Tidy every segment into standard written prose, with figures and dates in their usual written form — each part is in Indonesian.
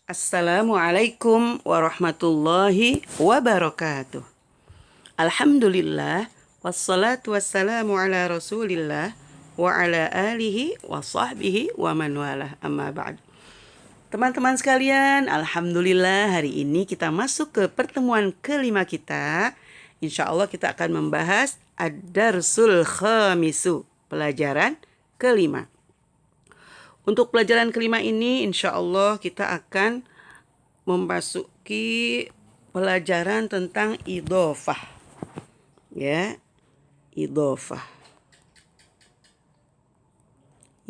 Assalamualaikum warahmatullahi wabarakatuh. Alhamdulillah, wassalatu wassalamu ala rasulillah wa ala alihi wa sahbihi wa man walah, amma ba'd. Teman-teman sekalian, Alhamdulillah hari ini kita masuk ke pertemuan kelima kita. Insya Allah kita akan membahas Ad-Darsul Khamisu, pelajaran kelima. Untuk pelajaran kelima ini insya Allah kita akan memasuki pelajaran tentang idhofah. Ya, idhofah.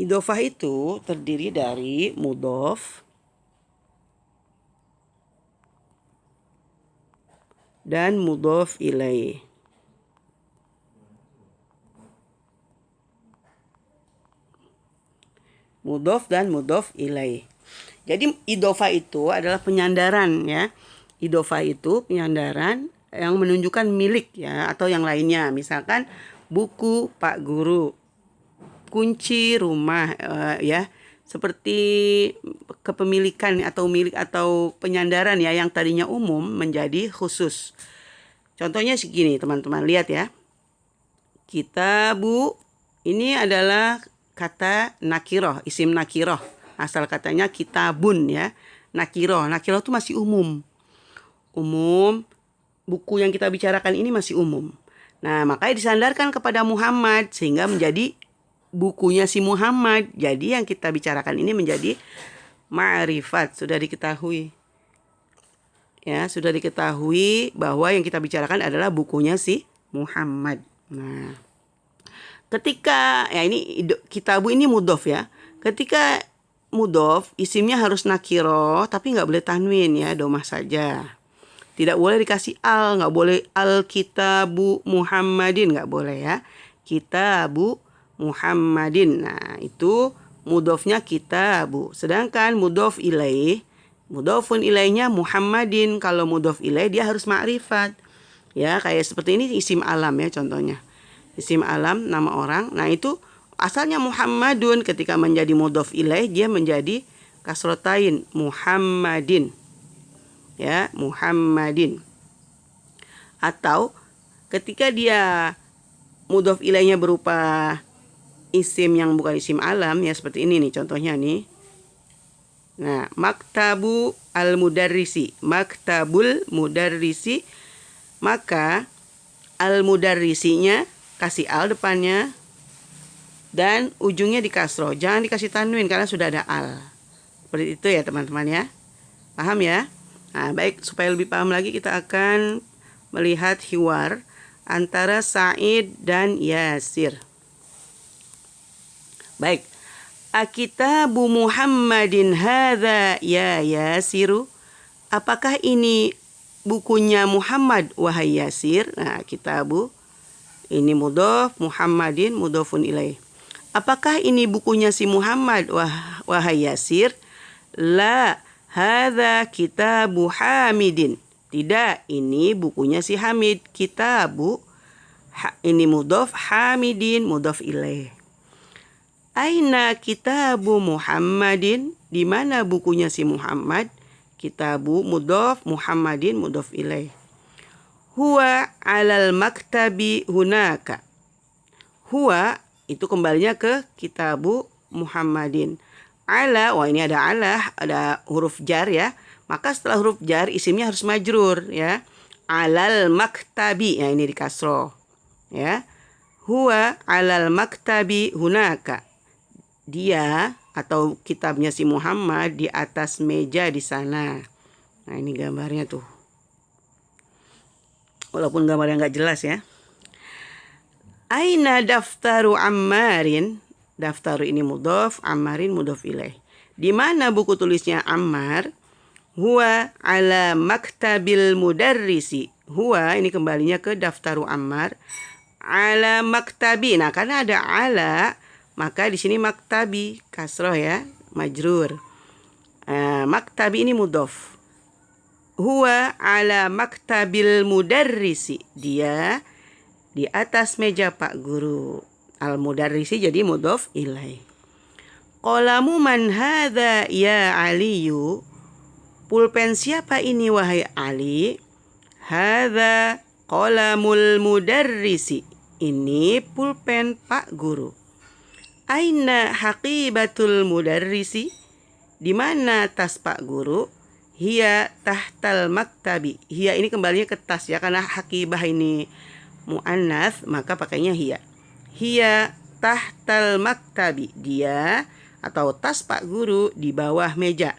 Idhofah itu terdiri dari mudhof dan mudhof ilaih. Mudhof dan mudhof ilaih. Jadi idhofah itu adalah penyandaran ya. Idhofah itu penyandaran yang menunjukkan milik ya atau yang lainnya. Misalkan buku Pak Guru, kunci rumah ya. Seperti kepemilikan atau milik atau penyandaran ya yang tadinya umum menjadi khusus. Contohnya segini teman-teman, lihat ya. Kitabu ini adalah kata nakiroh, isim nakiroh. Asal katanya kitabun ya. Nakiroh itu masih umum. Buku yang kita bicarakan ini masih umum. Nah, makanya disandarkan kepada Muhammad sehingga menjadi bukunya si Muhammad. Jadi yang kita bicarakan ini menjadi ma'rifat, sudah diketahui. Ya, sudah diketahui bahwa yang kita bicarakan adalah bukunya si Muhammad. Nah, ketika ya ini kitabu ini mudhof ya. Ketika mudhof isimnya harus nakiroh tapi nggak boleh tanwin ya, domah saja. Tidak boleh dikasih al, nggak boleh al kitabu Muhammadin, nggak boleh ya. Kitabu Muhammadin. Nah, itu mudhofnya kitabu. Sedangkan mudhof ilaih, mudhofun ilaihnya Muhammadin. Kalau mudhof ilaih dia harus ma'rifat. Ya, kayak seperti ini isim alam ya contohnya. Isim alam, nama orang. Nah, itu asalnya Muhammadun, ketika menjadi mudhof ilaih dia menjadi kasrotain, Muhammadin. Ya, Muhammadin. Atau ketika dia mudhof ilaihnya berupa isim yang bukan isim alam ya seperti ini nih contohnya nih. Nah, maktabu al-mudarrisi, maktabul mudarrisi, maka al-mudarrisinya kasih al depannya dan ujungnya di kasroh. Jangan dikasih tanwin karena sudah ada al. Seperti itu ya teman-teman ya. Paham ya? Nah, baik, supaya lebih paham lagi kita akan melihat hiwar antara Sa'id dan Yasir. Baik. Akitabu Muhammadin hadza ya Yasiru? Apakah ini bukunya Muhammad wahai Yasir? Nah, kitabu ini mudhof, Muhammadin mudhofun ilaih. Apakah ini bukunya si Muhammad wahai Yasir? La, hadza kitabu Hamidin. Tidak, ini bukunya si Hamid. Kitabu ini mudhof, Hamidin mudhof ilaih. Aina kitabu Muhammadin? Di mana bukunya si Muhammad? Kitabu mudhof, Muhammadin mudhof ilaih. Huwa alal maktabi hunaka. Huwa itu kembalinya ke kitabu Muhammadin. Ala, wah ini ada ala, ada huruf jar ya. Maka setelah huruf jar isimnya harus majrur ya. Alal maktabi, ya ini di kasroh ya. Huwa alal maktabi hunaka. Dia atau kitabnya si Muhammad di atas meja di sana. Nah, ini gambarnya tuh. Walaupun gambarnya nggak jelas ya. Aina daftaru Ammarin? Daftaru ini mudhof, Ammarin mudhof ilaih. Di mana buku tulisnya Ammar? Huwa ala maktabil mudarrisi. Huwa ini kembalinya ke daftaru Ammar. Ala maktabi. Nah, karena ada ala, maka di sini maktabi kasroh ya, majrur. Maktabi ini mudhof. Huwa ala maktabil mudarrisi. Dia di atas meja Pak Guru. Al-mudarrisi jadi mudhof ilaih. Qalamu man hadza ya Aliyu? Pulpen siapa ini wahai Ali? Hadza qalamul mudarrisi. Ini pulpen Pak Guru. Aina haqibatul mudarrisi? Di mana tas Pak Guru? Hiya tahtal maktabi. Hiya ini kembalinya ke tas ya, karena haqibah ini muannats maka pakainya hiya. Hiya tahtal maktabi. Dia atau tas Pak Guru di bawah meja.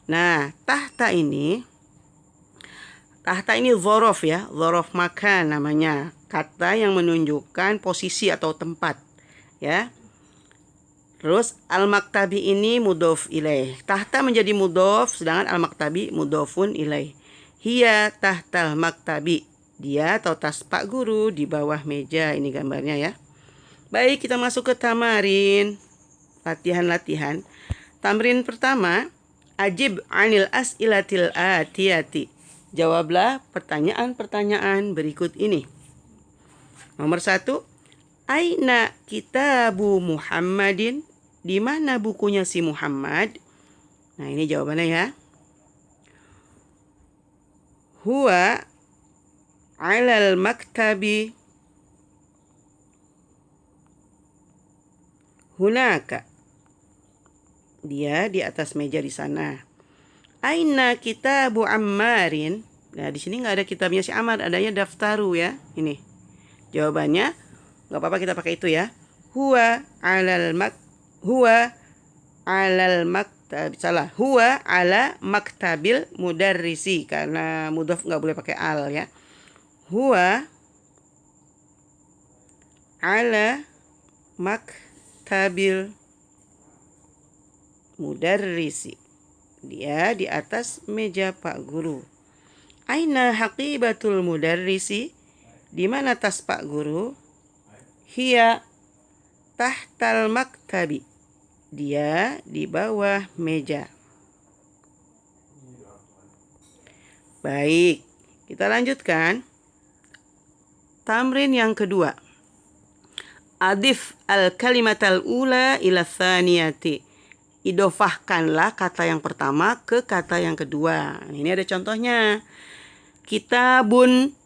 Nah, tahta ini dzorof ya, dzorof makan namanya. Kata yang menunjukkan posisi atau tempat ya. Terus al-maktabi ini mudhof ilaih. Tahta menjadi mudhof, sedangkan al-maktabi mudhofun ilaih. Hiya tahtal maktabi. Dia atau tas Pak Guru di bawah meja. Ini gambarnya ya. Baik, kita masuk ke tamarin. Latihan-latihan. Tamrin pertama, ajib anil as'ilatil atiyati. Jawablah pertanyaan-pertanyaan berikut ini. Nomor 1, aina kitabu Muhammadin? Di mana bukunya si Muhammad? Nah, ini jawabannya ya. Huwa alal maktabi hunaka. Dia di atas meja di sana. Aina kitabu Ammarin? Nah, di sini nggak ada kitabnya si Ammar, adanya daftaru ya. Ini jawabannya. Nggak apa-apa kita pakai itu ya. Huwa alal maktab. Salah. Huwa ala maktabil mudarrisi. Karena mudhaf nggak boleh pakai al ya. Huwa ala maktabil mudarrisi. Dia di atas meja Pak Guru. Aina haqibatul mudarrisi? Di mana tas Pak Guru? Hiya tahtal maktabi. Dia di bawah meja. Baik, kita lanjutkan. Tamrin yang kedua. Adif al-kalimatal ula ila tsaniyati. Idofahkanlah kata yang pertama ke kata yang kedua. Ini ada contohnya. Kitabun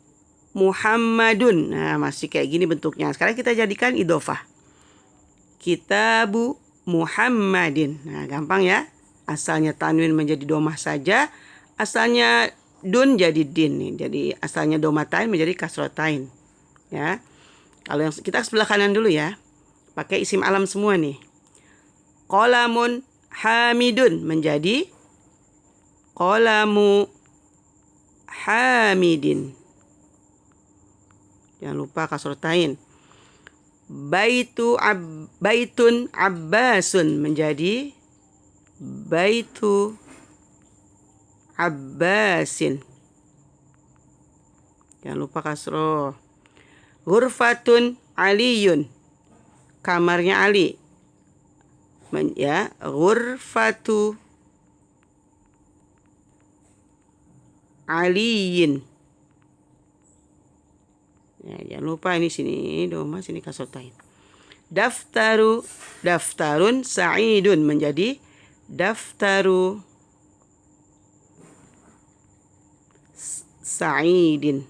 Muhammadun. Nah, masih kayak gini bentuknya. Sekarang kita jadikan idofah. Kitabu Muhammadin. Nah, gampang ya. Asalnya tanwin menjadi domah saja. Asalnya dun jadi din nih. Jadi asalnya domatain menjadi kasrotain. Ya. Kalau yang kita sebelah kanan dulu ya. Pakai isim alam semua nih. Qalamun hamidun menjadi qalamu hamidin. Jangan lupa kasrotain. Baitun abbasun menjadi baitu abbasin. Jangan lupa kasroh. Ghurfatun aliyun. Kamarnya Ali. Ya, ghurfatu aliyin. Ya, jangan lupa ini sini doma, sini kasrotain. Daftarun sa'idun menjadi daftaru sa'idin.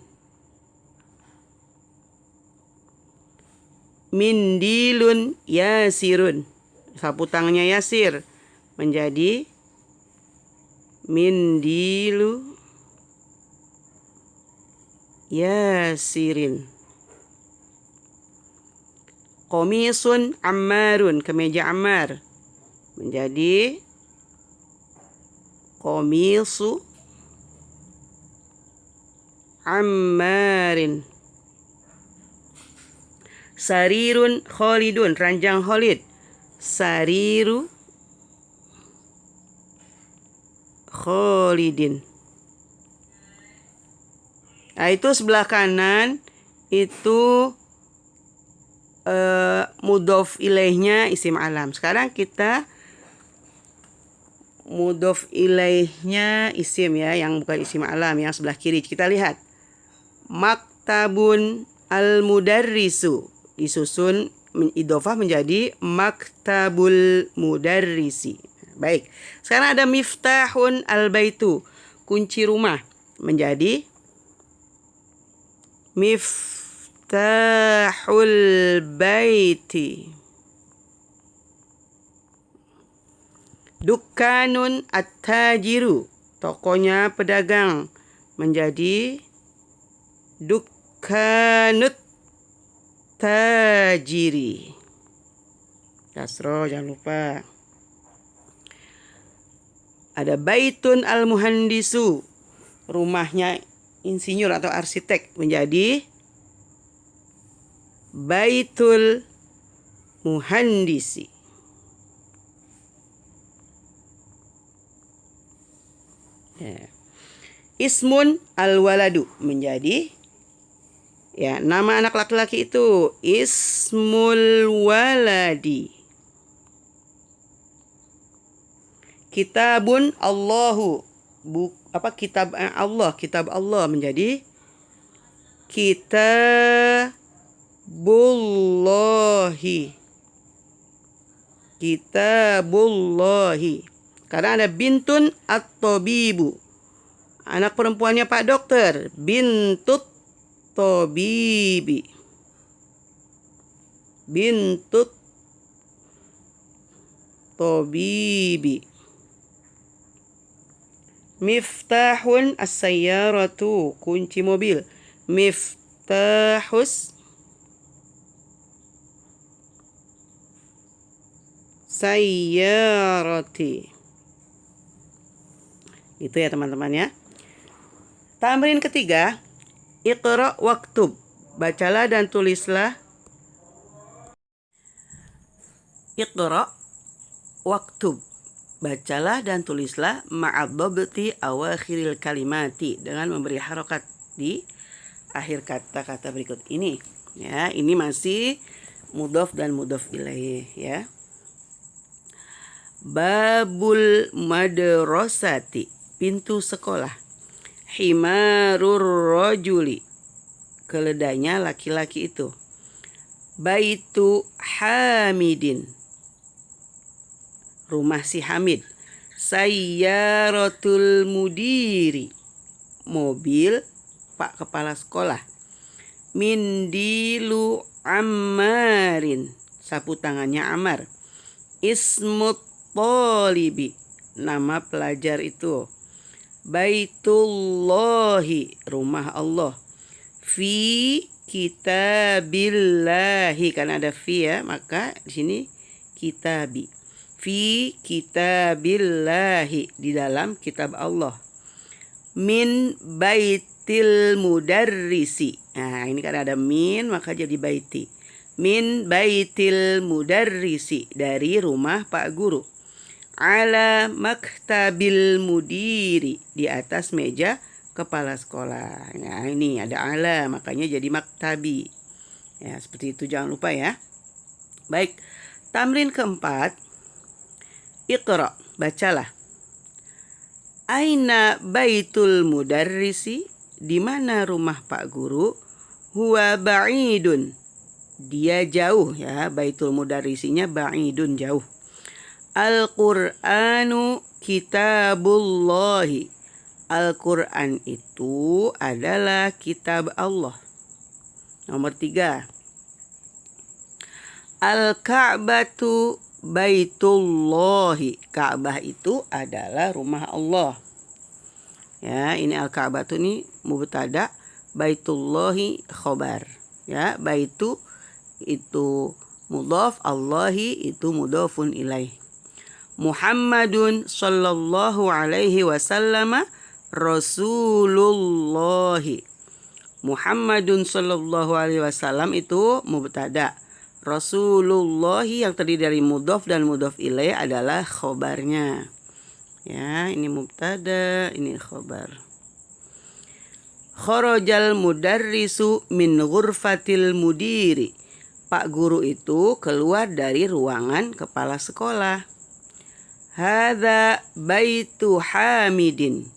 Mindilun yasirun. Sapu tangannya Yasir menjadi mindilu Yasirin. Komisun Ammarun, kemeja Ammar menjadi komisu Ammarin. Sarirun Khalidun, ranjang Khalid. Sariru Khalidin. Nah, itu sebelah kanan itu mudhof ilaihnya isim alam. Sekarang kita mudhof ilaihnya isim ya, yang bukan isim alam, yang sebelah kiri. Kita lihat. Maktabun al-mudarrisu. Disusun idhofah menjadi maktabul mudarrisi. Baik. Sekarang ada miftahun al-baitu. kunci rumah menjadi miftahul baiti. Dukkanun at-tajiru, tokonya pedagang, menjadi dukkanut tajiri. Kasro, jangan lupa. Ada baitun al-muhandisu, rumahnya insinyur atau arsitek, menjadi baitul muhandisi. Ya. Ismun al-waladu, menjadi nama anak laki-laki itu ismul waladi. Kitabun Allahu, kitab Allah, kitab Allah menjadi kitabullahi. Kitabullahi. Karena ada bintun at-tabibu, anak perempuannya Pak Dokter, bintut tabibi. Bintut tabibi. Miftahun as-sayyaratu, kunci mobil. Miftahus sayyarati. Itu ya teman-teman ya. Tamrin ketiga, Iqra waktub, bacalah dan tulislah. Iqra waktub, bacalah dan tulislah ma'adhabti awakhiril kalimati, dengan memberi harokat di akhir kata-kata berikut ini. Ya, ini masih mudhof dan mudhof ilaih ya. Babul madrasati, pintu sekolah. Himarur rajuli, keledainya laki-laki itu. Baitu Hamidin, rumah si Hamid. Sayyaratul mudiri, mobil Pak Kepala Sekolah. Mindilu Ammarin, sapu tangannya Ammar. Ismut Talibi, nama pelajar itu. Baitullahi, rumah Allah. Fi kitabillahi, karena ada fi ya, maka di sini kitabi. Fi kitabillahi, di dalam kitab Allah. Min baitil mudarrisi, nah ini karena ada min maka jadi baiti. Min baitil mudarrisi, dari rumah Pak Guru. Ala maktabil mudiri, di atas meja kepala sekolah. Nah ini ada ala, makanya jadi maktabi. Ya seperti itu, jangan lupa ya. Baik, tamrin keempat. Iqra, bacalah. Aina baitul mudarrisi, di mana rumah Pak Guru? Huwa ba'idun, dia jauh ya, baitul mudarrisinya ba'idun, jauh. Al-Qur'anu kitabullahi, Al-Quran itu adalah kitab Allah. Nomor 3. Al-Ka'batu baitullahi, Ka'bah itu adalah rumah Allah. Ya, ini Al-Ka'batu ini mubtada, baitullahi khobar. Ya, baitu itu mudhaf, Allahi itu mudhafun ilaih. Muhammadun sallallahu alaihi wasallam Rasulullahi. Muhammadun sallallahu alaihi wasallam itu mubtada. Rasulullahi yang terdiri dari mudhaf dan mudhaf ilaih adalah khobarnya. Ya, ini mubtada, ini khobar. Kharajal mudarrisu min ghurfatil mudiri. Pak Guru itu keluar dari ruangan kepala sekolah. Hadza baitu Hamidin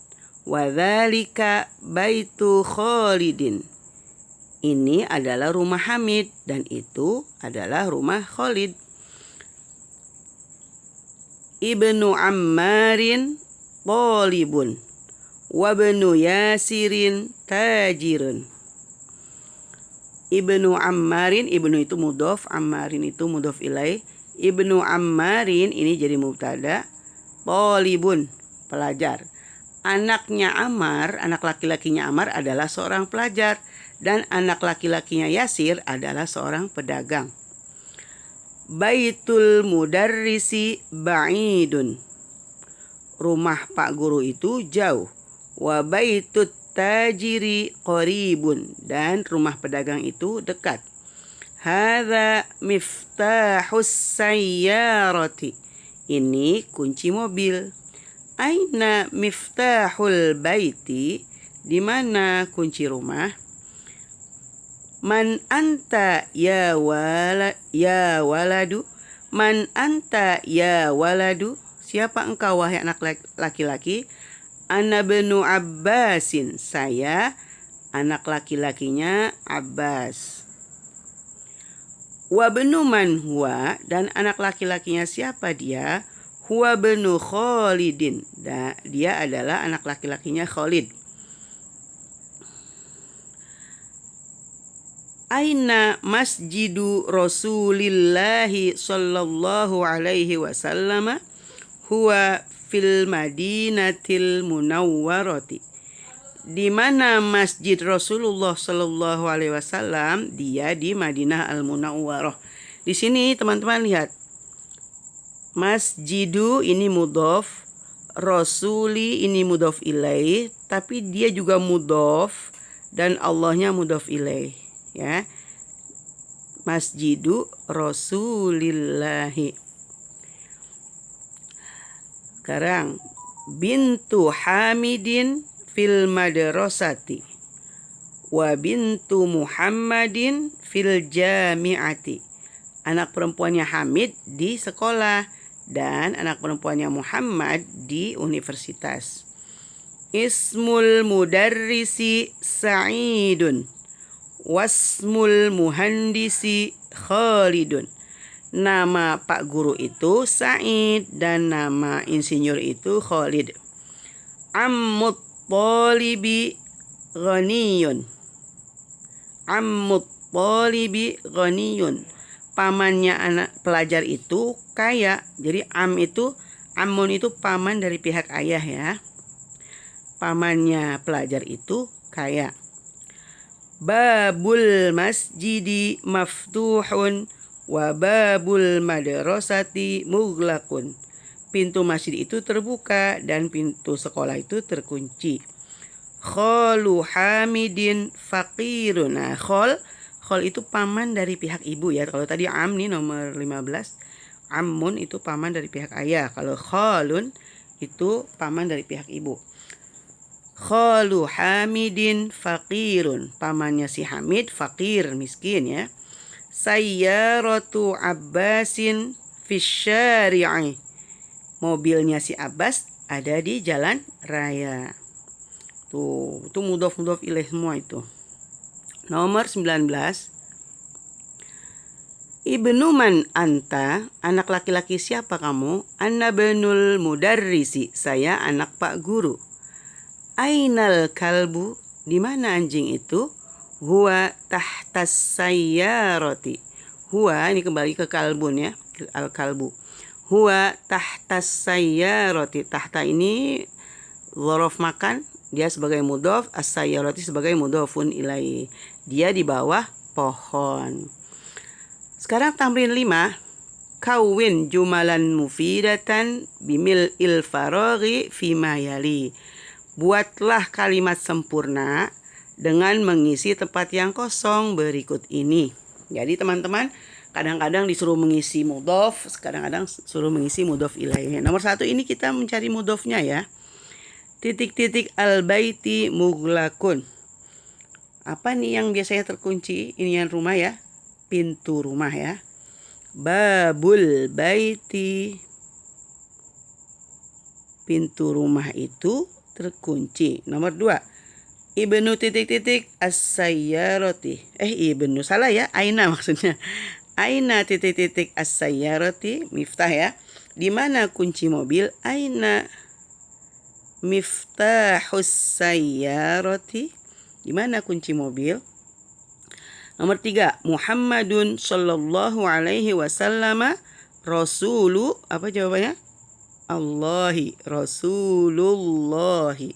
wa dzalika baitu Khalidin. Ini adalah rumah Hamid dan itu adalah rumah Khalid. Ibnu Ammarin talibun Wabnu Yasirin tajirun. Ibnu Ammarin, ibnu itu mudhof, Ammarin itu mudhof ilaih. Ibnu Ammarin ini jadi mubtada. Thalibun, pelajar. Anaknya Ammar, anak laki-lakinya Ammar adalah seorang pelajar. Dan anak laki-lakinya Yasir adalah seorang pedagang. Baitul mudarrisi ba'idun. Rumah Pak Guru itu jauh. Wa baitut tajiri qaribun, dan rumah pedagang itu dekat. Hadza miftahus sayyarati. Ini kunci mobil. Aina miftahul baiti? Di mana kunci rumah? Man anta ya waladu? Man anta ya waladu? Siapa engkau wahai anak laki-laki? Ana benu Abbasin, saya anak laki-lakinya Abbas. Wa benu man huwa, dan anak laki-lakinya siapa dia? Huwa benu Khalidin, dia adalah anak laki-lakinya Khalid. Aina masjidu Rasulillahi sallallahu alaihi wasallam? Huwa fil Madinatil Munawwarati. Di mana Masjid Rasulullah sallallahu alaihi wasallam? Dia di Madinah Al-Munawwarah. Di sini teman-teman lihat. Masjidu ini mudhof, Rasuli ini mudhof ilaih, tapi dia juga mudhof dan Allahnya mudhof ilaih, ya. Masjidu Rasulillahi. Sekarang bintu Hamidin fil madrasati wa bintu Muhammadin fil jami'ati. Anak perempuannya Hamid di sekolah dan anak perempuannya Muhammad di universitas. Ismul mudarrisi Sa'idun wasmul muhandisi Khalidun. Nama Pak Guru itu Sa'id dan nama insinyur itu Khalid. Ammut Thalibi Ghaniyun. Ammut Thalibi Ghaniyun. Pamannya anak pelajar itu kaya. Jadi Ammun itu paman dari pihak ayah, ya. Pamannya pelajar itu kaya. Babul masjidi maftuhun wa babul madrasati mughlaqun. Pintu masjid itu terbuka dan pintu sekolah itu terkunci. Khalu Hamidin faqirun. Nah, khol itu paman dari pihak ibu, ya. Kalau tadi am nih nomor 15, ammun itu paman dari pihak ayah. Kalau khalun itu paman dari pihak ibu. Khalu Hamidin faqirun. Pamannya si Hamid fakir, miskin, ya. Sayyaratu Abbasin fisyari'i. Mobilnya si Abbas ada di jalan raya. Tuh, itu mudhof ilaih semua itu. Nomor 19. Ibnu man anta? Anak laki-laki siapa kamu? Anna benul mudarrisi. Saya anak Pak Guru. Ainal kalbu? Di mana anjing itu? Huwa tahtas sayyarati. Huwa ini kembali ke kalbun, ya. Al kalbu. Huwa tahtas sayyarati. Tahta ini dzaraf makan, dia sebagai mudhof, as-sayyarati sebagai mudhofun ilaih. Dia di bawah pohon. Sekarang tamrin 5. Kawin jumalan mufidatan bimil il faraghi fima yali. Buatlah kalimat sempurna dengan mengisi tempat yang kosong berikut ini. Jadi teman-teman kadang-kadang disuruh mengisi mudhof, kadang-kadang suruh mengisi mudhof ilaih. Nomor 1 ini kita mencari mudhofnya, ya. Titik-titik al-baiti mughlaqun. Apa nih yang biasanya terkunci? Ini yang rumah, ya. Pintu rumah, ya. Babul baiti. Pintu rumah itu terkunci. Nomor 2. Ibnu titik-titik as-sayyarati. Ibnu salah, ya. Aina maksudnya. Aina titik-titik as-sayyarati. Miftah, ya. Di mana kunci mobil? Aina Miftahus sayyarati. Gimana kunci mobil? Nomor 3, Muhammadun sallallahu alaihi wasallam rasulu. Apa jawabannya? Allahi, Rasulullahi.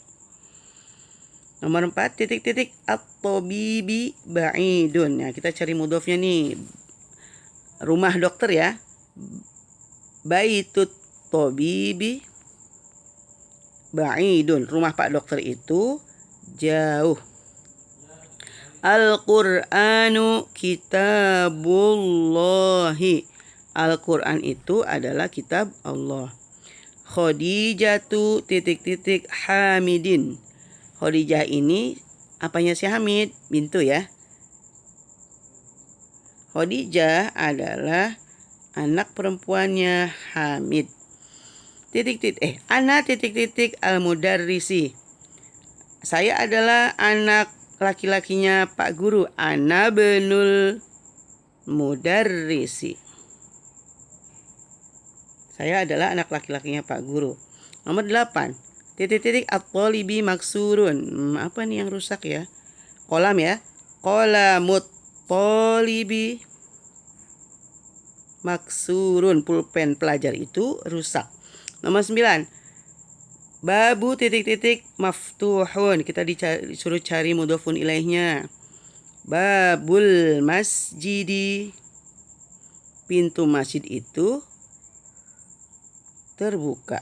Nomor 4, titik-titik at-tabibi ba'idun. Ya, kita cari mudhofnya nih. Rumah dokter ya. Baitut tabibi ba'idun. Rumah Pak dokter itu jauh. Al-Qur'anu kitabullahi. Al-Qur'an itu adalah kitab Allah. Khadijatu titik-titik Hamidin. Khadijah ini apanya si Hamid? Bintu ya. Khadijah adalah anak perempuannya Hamid. Titik-titik ana titik-titik al-mudarrisi. Saya adalah anak laki-lakinya Pak Guru. Ana benul mudarrisi. Saya adalah anak laki-lakinya Pak Guru. Nomor 8. Titik-titik at-talibi maksurun. Apa nih yang rusak ya? Kolam ya. Qalamut talibi maksurun. Pulpen pelajar itu rusak. Nomor 9. Babu titik-titik maftuhun. Kita disuruh cari mudhofun ilaihnya. Babul masjidi. Pintu masjid itu terbuka.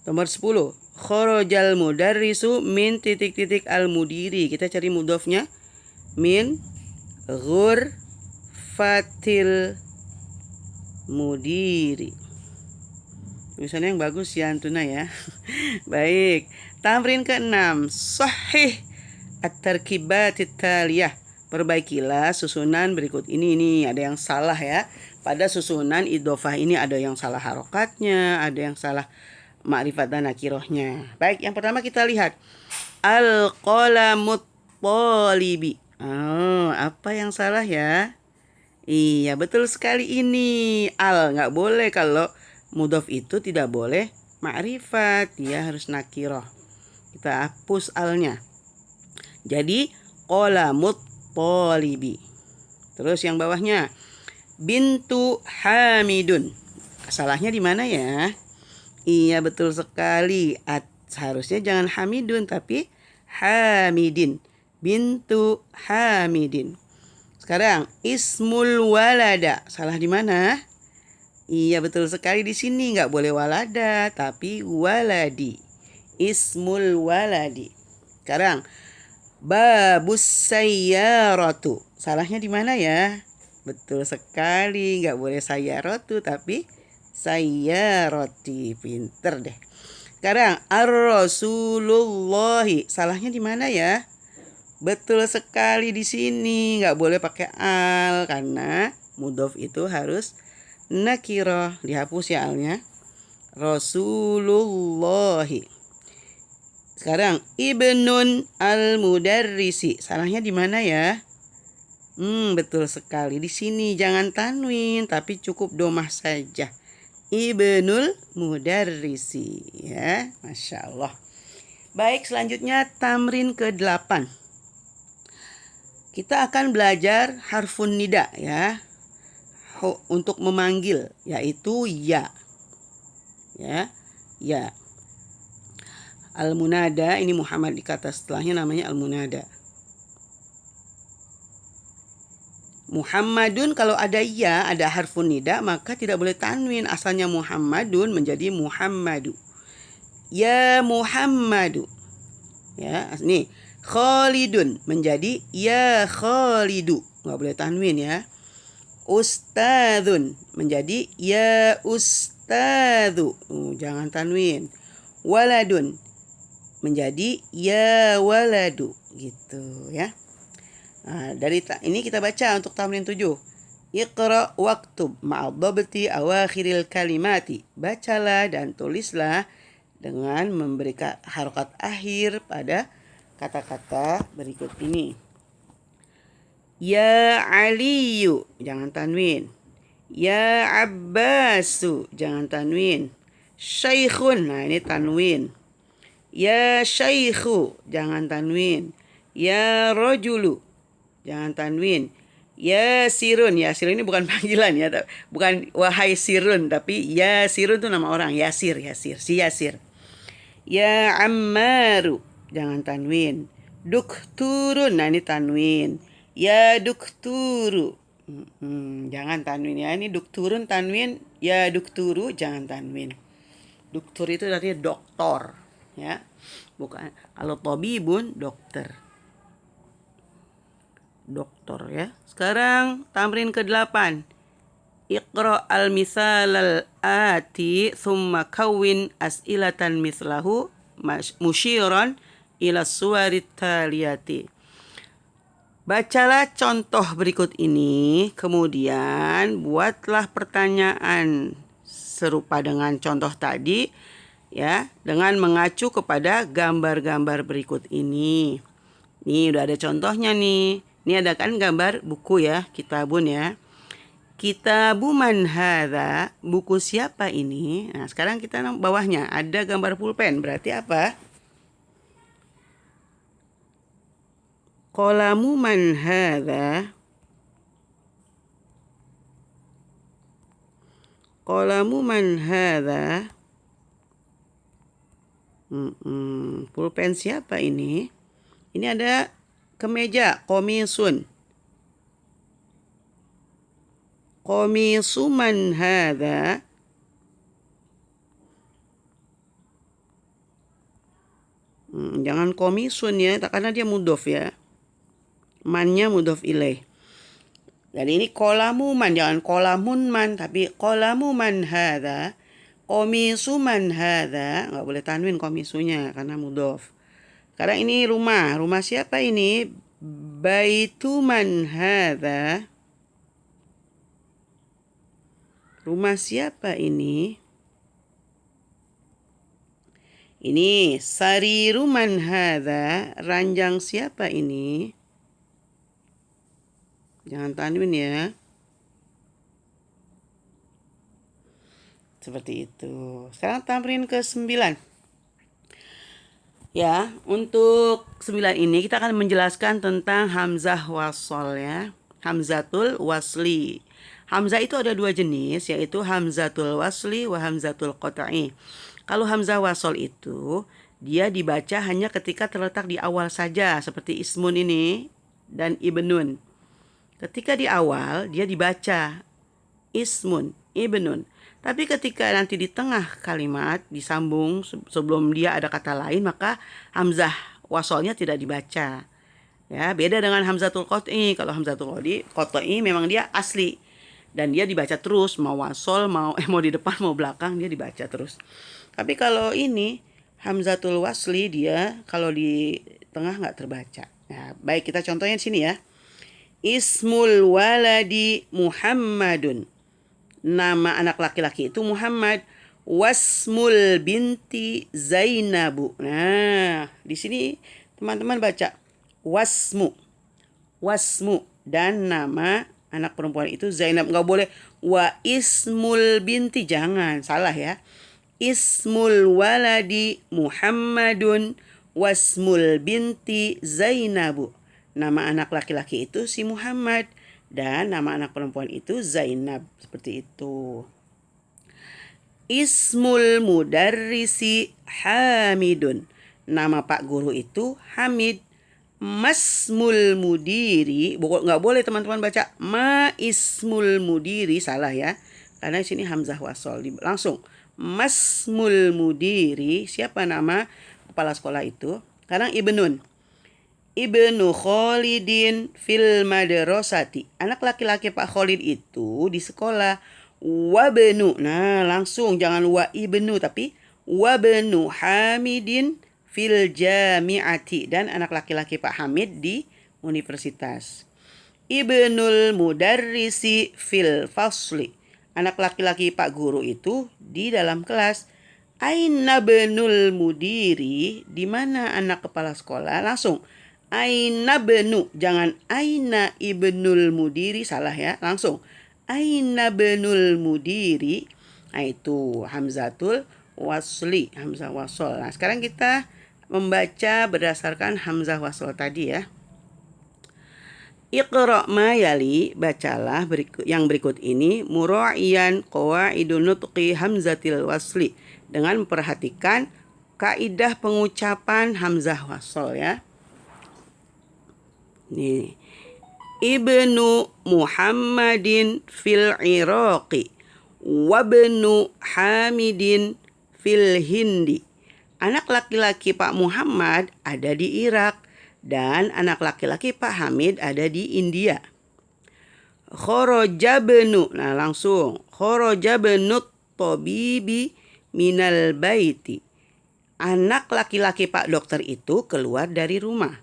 Nomor 10. Kharajal mudarrisu min titik-titik al-mudiri. Kita cari mudhofnya. Min ghurfatil mudiri. Tulisannya yang bagus ya Antuna ya. Baik. Tamrin ke-6. Sahih at-tarkibatit taliyah. Perbaikilah susunan berikut ini. Ini ada yang salah ya. Pada susunan idhofah ini ada yang salah harokatnya, ada yang salah ma'rifat dan nakirohnya. Baik, yang pertama kita lihat. Al-qalamut talibi. Apa yang salah ya? Iya, betul sekali ini. Al, nggak boleh kalau mudhof itu tidak boleh ma'rifat. Dia harus nakiroh. Kita hapus alnya. Jadi, qalamut talibi. Terus yang bawahnya. Bintu Hamidun. Salahnya di mana ya? Iya, betul sekali. Seharusnya jangan Hamidun tapi Hamidin. Bintu Hamidin. Sekarang ismul walada. Salah di mana? Iya, betul sekali di sini nggak boleh walada tapi waladi. Ismul waladi. Sekarang babus sayyaratu. Salahnya di mana ya? Betul sekali, nggak boleh sayyaratu tapi sayyarati. Pinter deh. Sekarang ar-rasulullahi. Salahnya di mana ya? Betul sekali di sini, nggak boleh pakai al karena mudhof itu harus nakirah. Dihapus ya alnya. Rasulullahi. Sekarang ibnun al-mudarrisi. Salahnya di mana ya? Betul sekali di sini jangan tanwin tapi cukup domah saja. Ibnul mudarrisi ya. Masya Allah. Baik, selanjutnya tamrin ke-8. Kita akan belajar harfun nida ya. Untuk memanggil yaitu ya. Ya. Ya. Al-munada ini Muhammad di kata setelahnya namanya al-munada. Muhammadun kalau ada ya, ada harfun nida maka tidak boleh tanwin. Asalnya Muhammadun menjadi Muhammadu. Ya Muhammadu. Ya, nih. Khalidun menjadi ya Khalidu. Nggak boleh tanwin ya. Ustadzun menjadi ya Ustadzu. Jangan tanwin. Waladun menjadi ya waladu. Gitu ya. Nah, dari ini kita baca untuk tamrin 7. Iqra waktub ma'adhabti awakhiril kalimati. Bacalah dan tulislah dengan memberikan harokat akhir pada kata-kata berikut ini. Ya Aliyu, jangan tanwin. Ya Abbasu, jangan tanwin. Syaikhun, nah ini tanwin. Ya syaikhu, jangan tanwin. Ya rojulu, jangan tanwin. Ya sirun, ya sirun ini bukan panggilan ya, bukan wahai sirun, tapi ya sirun itu nama orang. Yasir, Yasir, si Yasir. Ya ammaru, jangan tanwin. Dukturun, nah ini tanwin. Ya dukturu, jangan tanwin ya. Ini dukturun tanwin, ya dukturu jangan tanwin. Dokter itu artinya doktor, ya. Bukan kalau tabibun dokter. Dokter ya. Sekarang tamrin ke-8. Iqra al-misal al-ati thumma kawin as'ilatan mislahu musyiran ila suwarit taliyati. Bacalah contoh berikut ini, kemudian buatlah pertanyaan serupa dengan contoh tadi ya, dengan mengacu kepada gambar-gambar berikut ini. Nih udah ada contohnya nih. Ini ada kan gambar buku ya, kitabun ya. Kitabu man hadza, buku siapa ini? Nah, sekarang kita bawahnya ada gambar pulpen. Berarti apa? Qalamu man hadza. Qalamu man hadza. Pulpen siapa ini? Ini ada kemeja, komisun. Komisu man hadza. Jangan komisun ya, karena dia mudhof ya. Mannya mudhof ilaih. Dan ini kolamu man, jangan kolamun man, tapi kolamu man hadza, komisu man hadza, nggak boleh tanwin komisunya karena mudhof. Sekarang ini rumah, rumah siapa ini? Baitu man hadza, rumah siapa ini? Ini sariru man hadza, ranjang siapa ini? Jangan tanwin ya. Seperti itu. Sekarang tamrin ke-9. Ya, untuk 9 ini kita akan menjelaskan tentang hamzah wasol ya. Hamzatul wasli. Hamzah itu ada 2 jenis, yaitu hamzatul wasli wa hamzatul qat'i. Kalau hamzah wasol itu dia dibaca hanya ketika terletak di awal saja, seperti ismun ini dan ibnun. Ketika di awal dia dibaca ismun, ibnun. Tapi ketika nanti di tengah kalimat disambung sebelum dia ada kata lain, maka hamzah wasolnya tidak dibaca. Ya, beda dengan hamzatul qat'i. Kalau hamzatul qat'i memang dia asli dan dia dibaca terus, mau wasol, mau di depan mau belakang dia dibaca terus. Tapi kalau ini hamzatul wasli dia kalau di tengah nggak terbaca. Nah, baik kita contohnya di sini ya. Ismul waladi Muhammadun. Nama anak laki-laki itu Muhammad. Wasmul binti Zainabu. Nah, di sini teman-teman baca wasmu. Wasmu dan nama anak perempuan itu Zainab. Nggak boleh wa ismul binti, jangan, salah ya. Ismul waladi Muhammadun wasmul binti Zainabu. Nama anak laki-laki itu si Muhammad dan nama anak perempuan itu Zainab. Seperti itu. Ismul mudarrisi Hamidun. Nama Pak Guru itu Hamid. Masmul mudiri, nggak boleh teman-teman baca ma ismul mudiri, salah ya. Karena di sini hamzah wasol. Langsung masmul mudiri, siapa nama kepala sekolah itu? Sekarang ibnun. Ibnu Khalidin fil madrasati. Anak laki-laki Pak Khalid itu di sekolah. Wabnu. Nah, langsung jangan wa ibnu tapi wabnu Hamidin fil jami'ati, dan anak laki-laki Pak Hamid di universitas. Ibnul mudarrisi fil fasli. Anak laki-laki Pak Guru itu di dalam kelas. Aina benul mudiri, di mana anak kepala sekolah? Langsung aina benu, jangan aina ibnul mudiri, salah ya. Langsung aina benul mudiri. Nah, itu hamzatul wasli, hamzah wasl. Nah, sekarang kita membaca berdasarkan hamzah wasl tadi ya. Iqra' ma yali, bacalah yang berikut ini mura'iyan qawaidun nutqi hamzatil wasli, dengan memperhatikan kaidah pengucapan hamzah wasl ya. Nih. Ibnu Muhammadin fil Iraqi wabnu Hamidin fil Hindi. Anak laki-laki Pak Muhammad ada di Irak dan anak laki-laki Pak Hamid ada di India. Kharaja bnu, nah langsung. Kharaja bnu tabibi minal baiti. Anak laki-laki Pak dokter itu keluar dari rumah.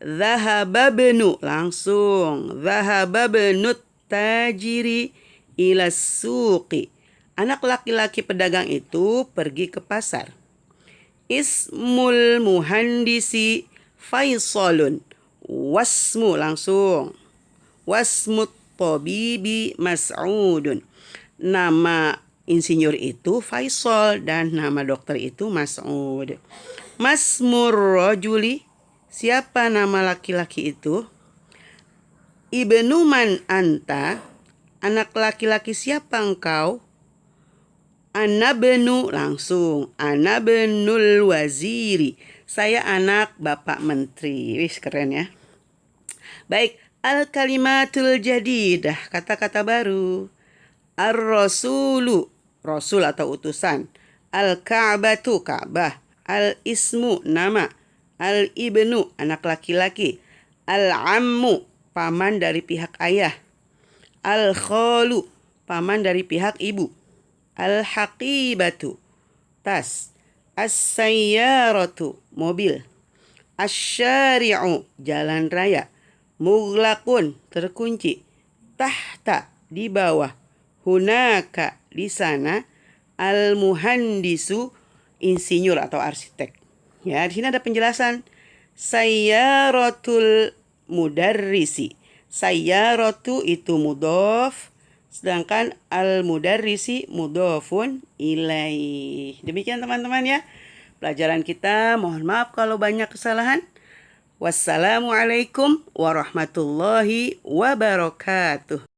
Dhahaba bnu, langsung. Dhahaba bnu tajiri ila suqi. Anak laki-laki pedagang itu pergi ke pasar. Ismul muhandisi Faisalun. Wasmu, langsung. Wasmut tabibi Mas'udun. Nama insinyur itu Faisal dan nama dokter itu Mas'ud. Masmur rajuli, siapa nama laki-laki itu? Ibnu man anta, anak laki-laki siapa engkau? Ana benu, langsung. Ana benul waziri, saya anak bapak menteri. Wih, keren ya. Baik, al-kalimatul jadidah, kata-kata baru. Ar-rasulu, rasul atau utusan. Al-ka'batu, ka'bah. Al-ismu, nama. Al-ibnu, anak laki-laki. Al-ammu, paman dari pihak ayah. Al-khalu, paman dari pihak ibu. Al-haqibatu, tas. As-sayyaratu, mobil. Asy-syari'u, jalan raya. Mughlaqun, terkunci. Tahta, di bawah. Hunaka, di sana. Al-muhandisu, insinyur atau arsitek. Ya, di sini ada penjelasan. Sayyaratul mudarrisi. Sayyaratu itu mudhof, sedangkan al-mudarrisi mudhofun ilaih. Demikian teman-teman ya pelajaran kita. Mohon maaf kalau banyak kesalahan. Wassalamualaikum warahmatullahi wabarakatuh.